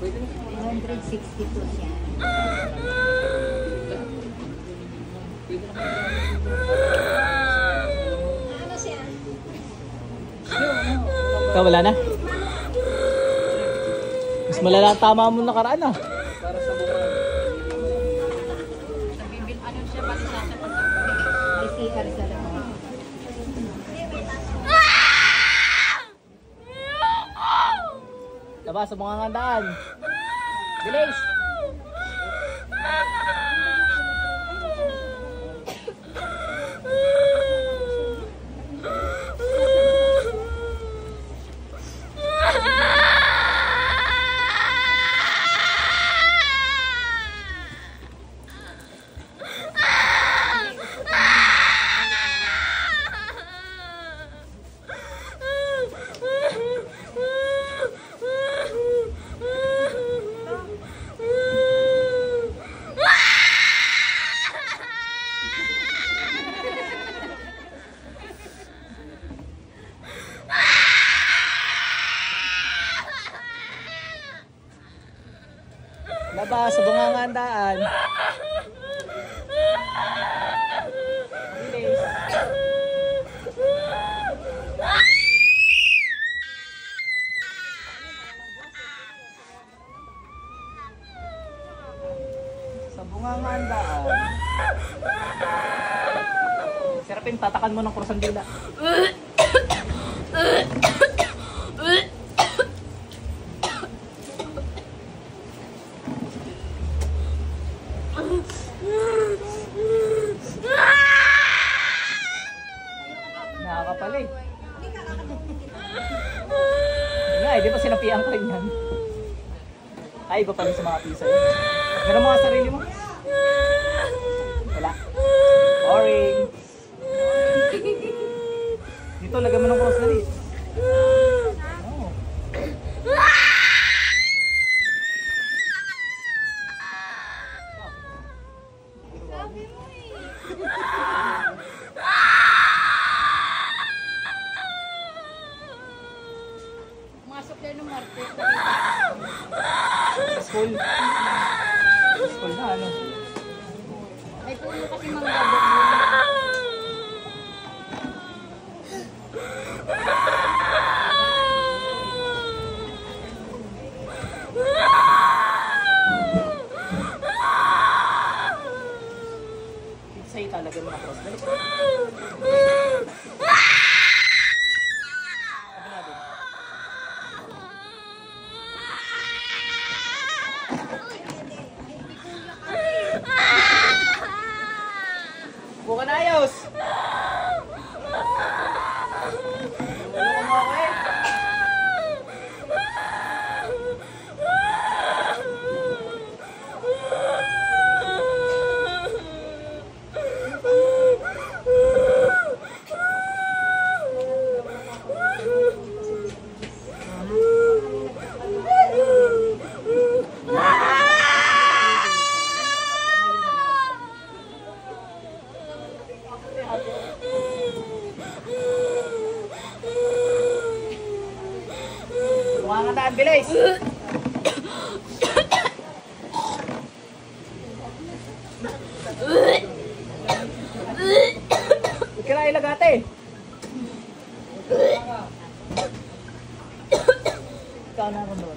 162 siya. Ano siya? Ikaw wala na? Mas malala ang tama mo nakaraan ah. Para sa bunga. Ano siya? Balisa siya pag may CR sa lang. Diba sa mga ngandaan? Bilis! Laba sa bungangandaan. Bilis. Sa bungangandaan. Serapin, tatakan mo ng kursan dila. Nakakapal eh. Nga eh, di ba sinapian ko rin yan? Ay, iba pa rin sa mga pisa yun. Meron mga sarili mo? Wala. Boring. Dito, lagyan mo ng cross na rin. Oh. Sabi mo eh. Masok din ng market. Sa school. School na ano. May puno kasi mga gabok. Sa'yo talaga mga cross. Dali. Buka na ayos! Tulungan mo ako eh! Bumangataan, bilis! Ika na ilagate! Ikaw na rin doon.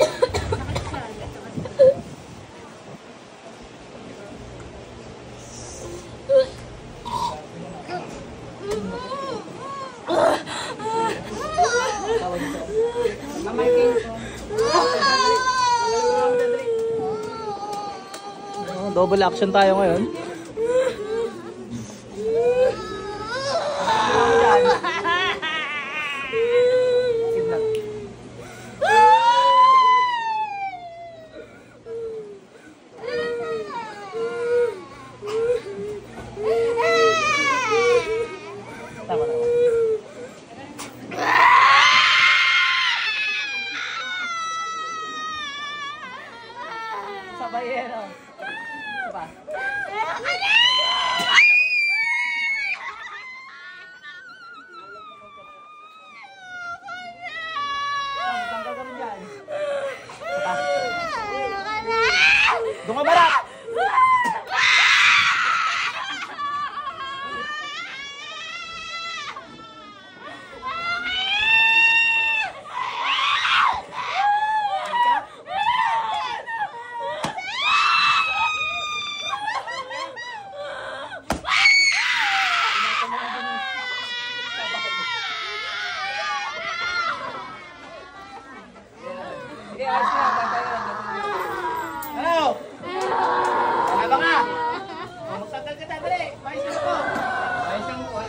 Double action tayo ngayon. Tama na. Sabay yan o. Diba? Tanggal ka rin dyan. Diba? Doon ka barak! Ano? Ano ka? Magtagal ka dali. Paisin ko. Paisin ko.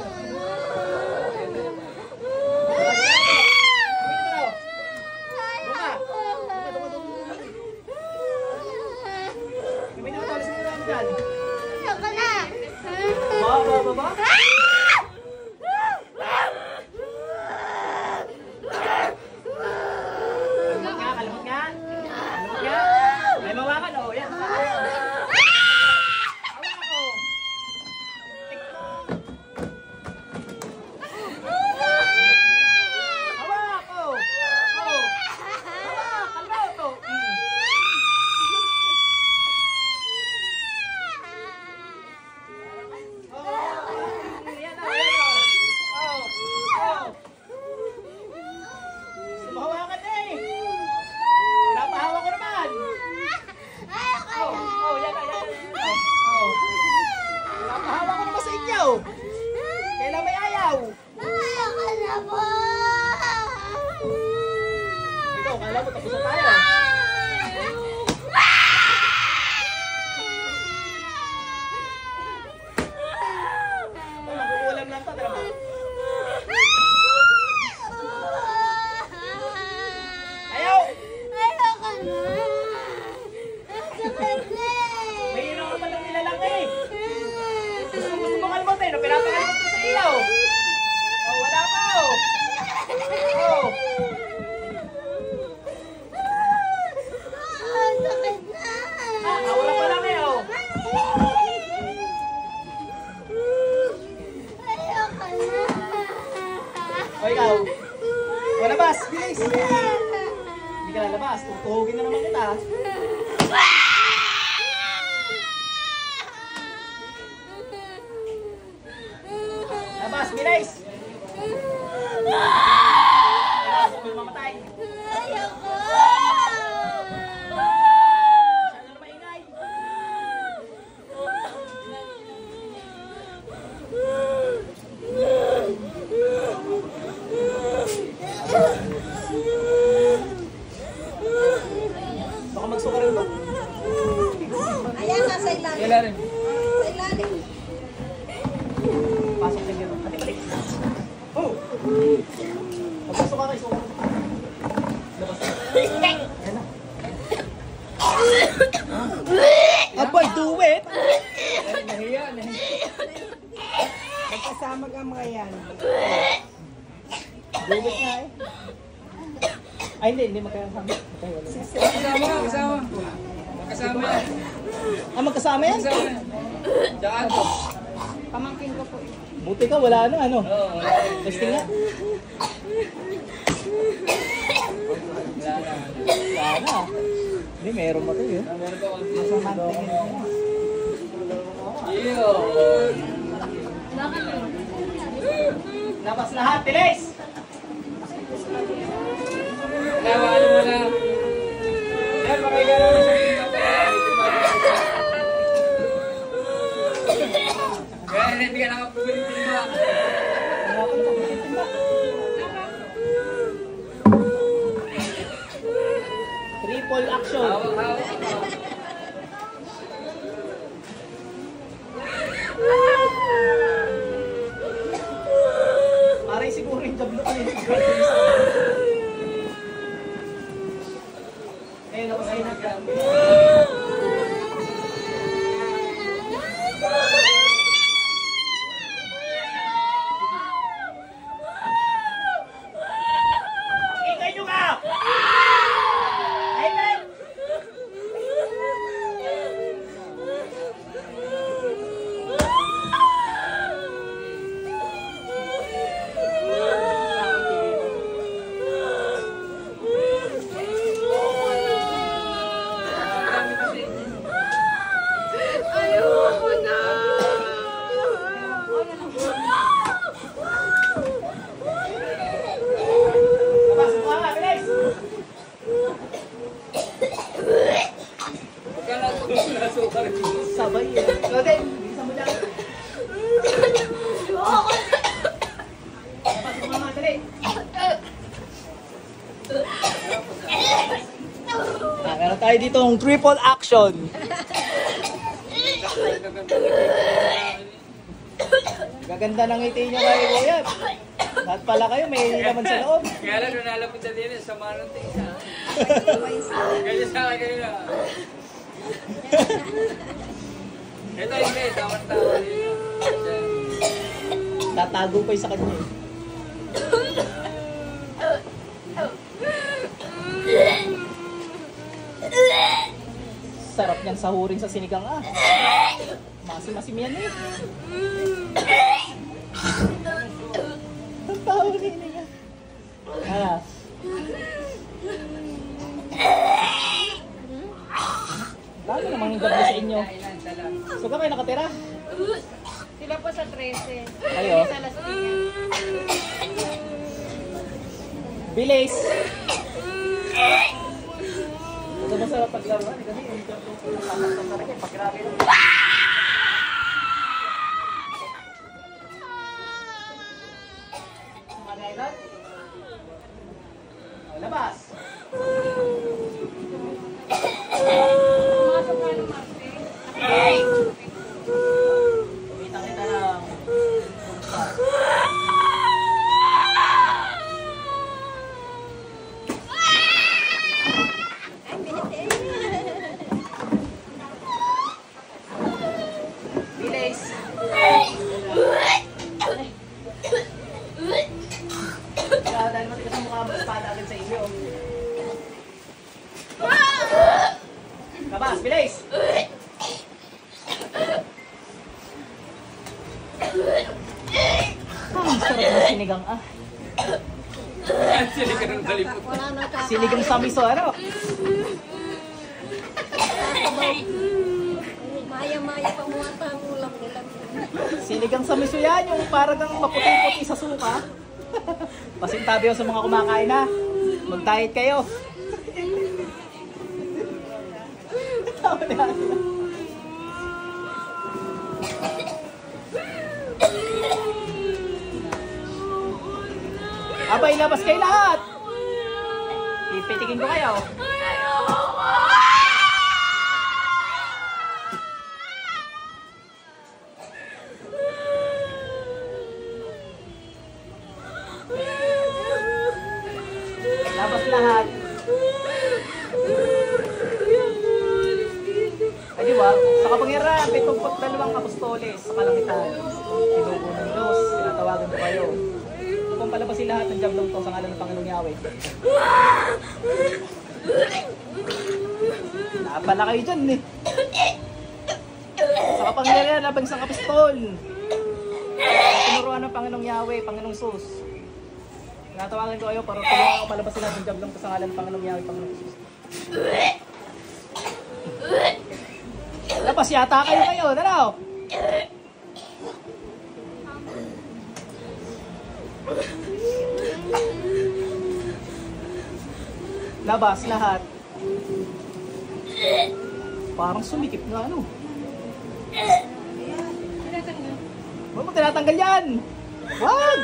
Baba. Kalamot nga. May mawakan, oh. Yan. Hawak ko. Hawak ko. Mahawakan na eh. Napahawa ko naman. Yan. Napahawa ko naman sa inyo. Kailan may ayaw? Ito, kala mo tapos na tayo. Ito, magkukulam lang ito. Tara mo. May ino ka palang nilalang eh. Gusto mo kalmot eh. Pinapakalimot ko sa iyo. Oh, wala pa oh. Oh. Wala pa lang eh oh. O ikaw. O labas, bilis. Hindi ka lalabas. Tutuhugin na naman kita. Labas, bilis! Labas, may mamatay. Masyado na maingay. Baka magsuka rin ba? Ayan, nasa ilalim. Ilalim. Sa ilalim. Pasok din gano'n. Balik. Oh! Magpasok ka kayo. Suka. Labas. Yan na. Abay, do it! Nahiya. Magkasama ka mga yan. Do it nga eh. Ay, hindi magkasama. Kasama yan. Ah, magkasama yan? Diyan. Pamangkin ko po. Buti ka, wala na ano. Oo, wala. Testing nga. Wala na. Hindi, meron ba ito yun? Meron ko. Masama tingin mo. Iyo. Labas lahat, bilis! Nawalo mo na. Yan, makikita na sa Kaya hindi ka nakapagpili ba? Triple action. Hawak. Parang siguro yung jablo ka nito. Eh, napasay na ka. Ikay nyo ka! Amen! sabay eh. Okay, bilisan mo lang. Pasok mo naman, dali. Meron tayo dito ng triple action. Gaganda ng ngiti nyo kayo, kuya. Lahat pala kayo, may laman sa loob. Kaya lang, nung nalapit na din, sa manong tingin na. Kaya sa akin kayo na. Ito, hindi. Tawang-tawa din. Tatago pa yung sa kanya eh. Sarap niyang sahurin sa sinigang ah. Masim-masim yan eh. Ang tawa niya. Ah. Lalo namang gabi sa inyo. So ka kayo nakatira? Sila po sa 13. Kayo? Sa Las Piñas. Bilis! Ito masarap paglaruan eh, kasi hindi ka nakakasang talaga eh. Paggrabe lang. Mga idol? O, labas! Pumasok nga ng Marte. Kita-kita lang. Bilis! Kaya dahil matigas ang mukha mo, espada agad sa inyo. Labas, bilis! Sarap ng sinigang ah. Sili ka ng kalipot. Wala nang kakain. Sinigang sa miso, ano? Maya-maya pa mo ata ang ulam nila. Sinigang sa miso yan, yung parang maputi-puti sa suka. Pasintabi ako sa mga kumakain na. Mag-diet kayo. Tawa na yan. Abay, labas kayo lahat! Ipitikin ko kayo. Labas lahat. Ay di ba? Sa kapangyarihan, 72 apostoles sa kalangitan. Tinugo ng Diyos, tinatawagan ko kayo. Kung palabasin lahat ng jablong to sa ngalan ng Panginoong Yahweh. Napala kayo dyan eh. Sa kapangyarihan, labang isang apostol. Tinuruan ng Panginoong Yahweh, Panginoong Sus. Tinatawagan ko kayo para tulungan ako palabasin lahat ng jablong to sa ngalan ng Panginoong Yahweh, Panginoong Sus. Labas yata kayo kayo, dalaw! Labas lahat. Parang sumikip na ano. Huwag mo tinatanggal yan! Wag!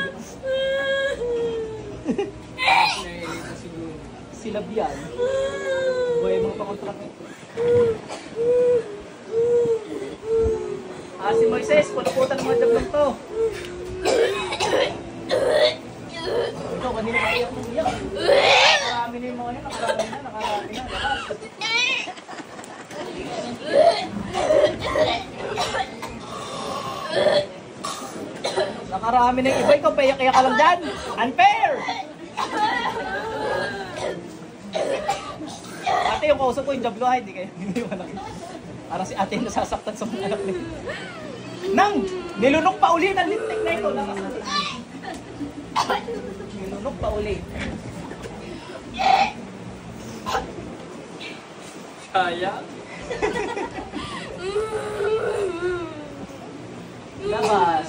Silab yan. Buhay mga pakontrak. Si Moises, puluputan mo ang jablong to. Ito, kanina maiyak mo iyak. Nakarami na yung mga yan, nakarami na. Lakas. Nakarami na yung iba, ikaw payak-iyak ka lang dyan. Unfair! Ate, yung kausap ko yung jablo, hindi kayo. Hindi mo anak. Parang si ate yung nasasaktan sa mga anak niya. Nang! Nilunok pa uli ng lintik na ito. Lakas natin. Nilunok pa uli. Sayang. Labas.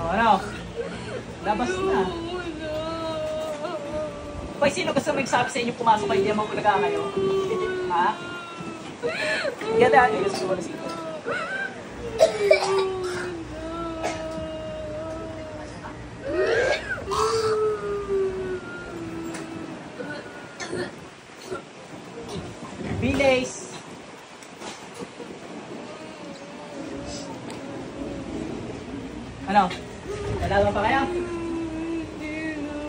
O ano? Labas na. Pag sino gusto magsabi sa inyo pumasok kayo, hindi naman ulaga kayo. Ha? Ganda, ayos ko wala sito. Bilis! Ano? Lalaban pa kayo?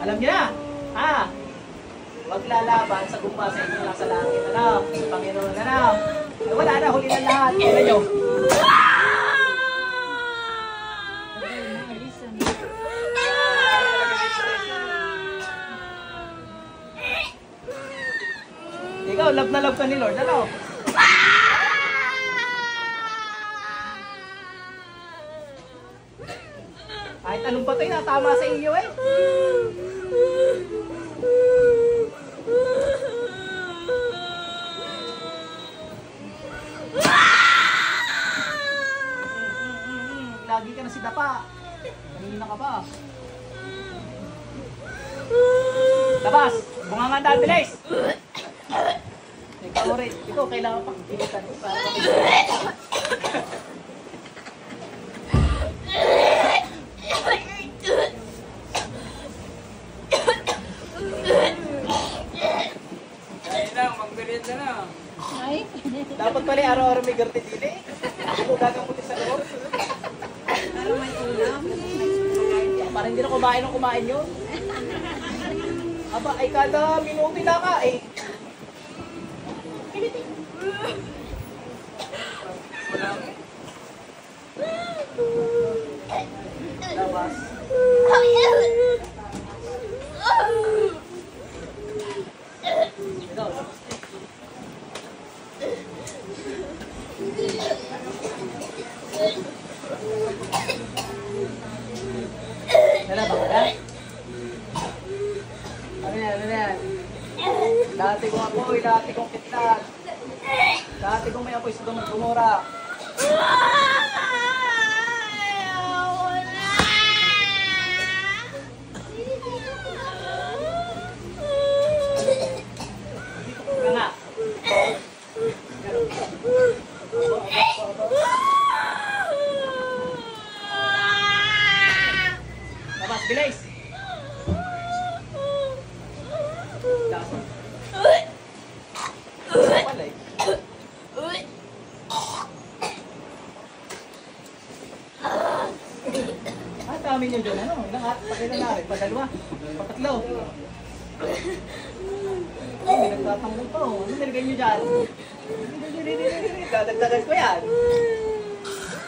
Alam niyo na? Ha? Huwag lalaban sa gumba sa inyo nasa langit. Ano? Panginoon, ano? Wala na, huli na lahat. Kailan nyo? Ikaw, love na love ka ni Lord. Ano? Kahit anong patay na, tama sa iyo eh. Lagi ka na si Dapa. Kanina ka pa. Labas! Bunga nga bilis! Ikaw rin. Ikaw, kailangan pang pilitan. Kaya lang, magmerienda na. Ay. Dapat pala araw-araw may garte dili. Ako gagamutin sa loob. Para may ulam. Parang hindi na kumain yun. Aba, ay kada minuto na ka eh. Labas. Ikaw. Nalabang ka na? Ano yan? Dati kong apoy, dati kong kitlat. Dati kong may apoy sa gumura. Dito nga. Labas, bilis! Lason. Wala eh. Dami nyo dyan, ano? Pakilan na rin, padalwa, patatlo. Hindi nagtatanggol pa, ano nilagay nyo dyan? Dadagdagan ko yan.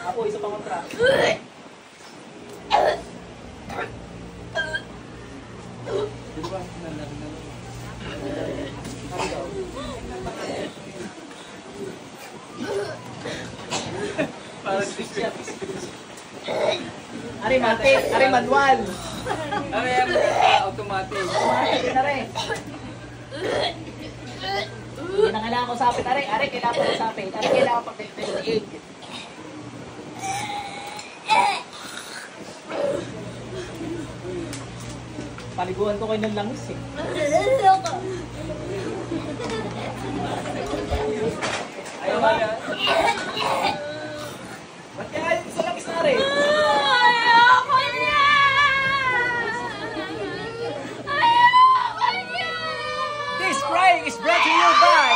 Ako, isa pang kontra. Ari mati, ari manual. Ano yan? Automatic. Automatic na rin. Hindi na kailangan ko sapit. Ari kailangan ko sapit. Ari kailangan pa 58. Paliguan ko kayo ng langis eh. Ayaw ba yan? Ba't kaya sa langis na rin? This crying is brought to you by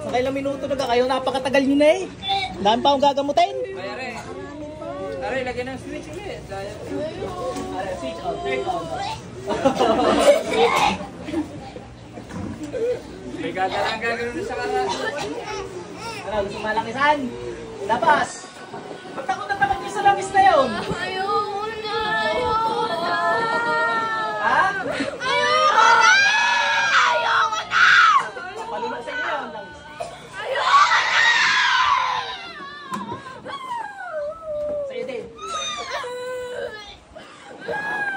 Nakailang minuto na ka kayo, napakatagal nyo na eh. Dami pa akong gagamutin. Ay, are, lagyan ng switch ulit. Are, switch on, turn on. May gagalang gagawin sa kara. Ano, gusto malangisan? Labas! Ba't ako natakot nyo sa langis na yun? Ayoko na! Ayoko na! Ha? Ayoko na! Ayoko na! Palunok sa inyo yung langis. Ayoko na! Sa'yo din.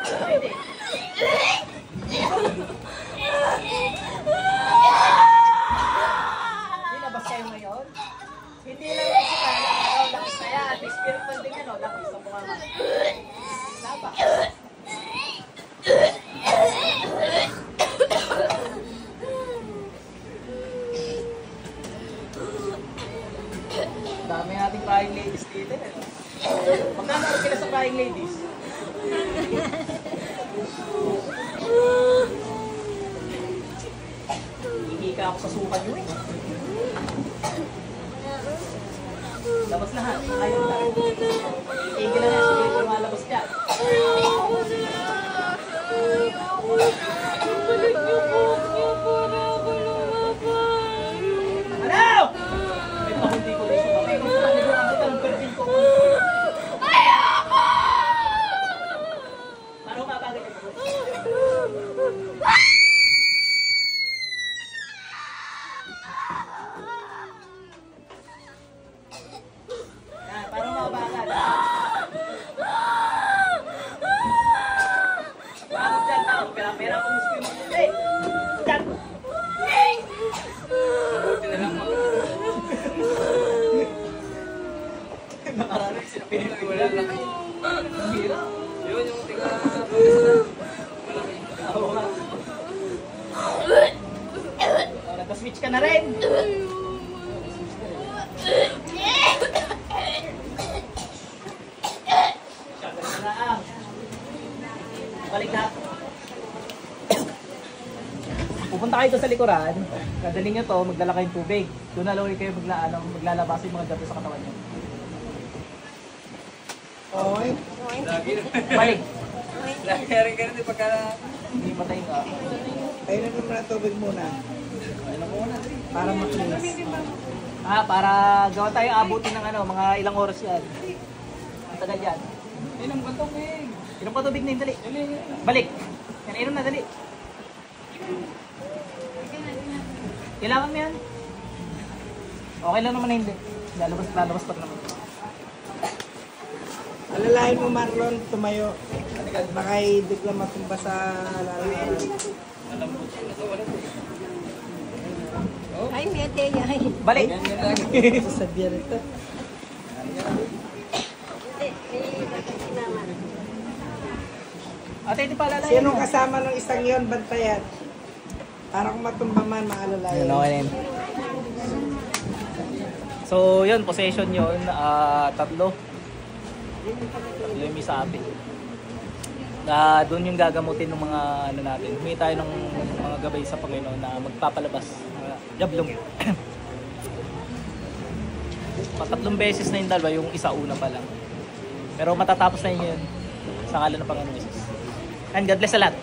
Sa'yo din. Nilabas kayo ngayon? Hindi lang yung sikala, langis na yan. Spirit man din yan, langis na bunganga. Laba. Dami nating crying ladies dito eh. Magkano sila sa crying ladies? Hihika ako sa suka nyo eh. Labas na ha. Ayaw na. Itigil na na. Sige ko malabas dyan. Ayoko na! Ayoko na! Balik niyo po ako para ako lumabas! Ano? May pakunti ko rin. May gusto ka nito. Ang kita ng perpin ko. Ayoko! Paano mabagay ito? Yan, paano mabagay? Bakit dyan tao? Pera-pera kung gusto yung mabuti. Dyan! Buti na lang mga. Nakaranig sila Wala pinagkulan. laki. Ang hirap. Yun yung tiga. Malaki. Oo nga. Oh, nagka-switch ka na rin. Shotgun na lang. Balik na. Pupunta kayo doon sa likuran. Dadalhin nyo to, magdala kayong tubig. Doon na lang kayo maglalabas yung mga dati sa katawan nyo. Okay. Lagi na. Balik. Lagi rin ka rin pagka. Hindi patay ka. Ayun na naman ang tubig muna. Para makinis. Para gawa tayo abutin ng mga ilang oras yan. Ang tagal yan. Ilang ba tubig? Inom pa tubig na yun, dali. Balik. Yan, inom na, dali. Kailangan mo yan. Okay lang naman na hindi. Lalabas pa naman. Alalahin mo Marlon, tumayo. Baka bigla matumba sa lalaran. Ay, may ateya. Balik. Sasabihan ito. Ate, hindi pa alalayan. Sino kasama ng isang yon bantayan? Para kung matumba man, maalalayan. Yun, okay na yun. So, yun, possession yun. Tatlo yung may sabi. Doon yung gagamutin ng mga natin. Humingi tayo ng mga gabay sa Panginoon na magpapalabas. Jablong. Tatlong beses na yung dalawa, yung isa una pa lang. Pero matatapos na yun sa ngalan ng Panginoon Jesus. And God bless a lot.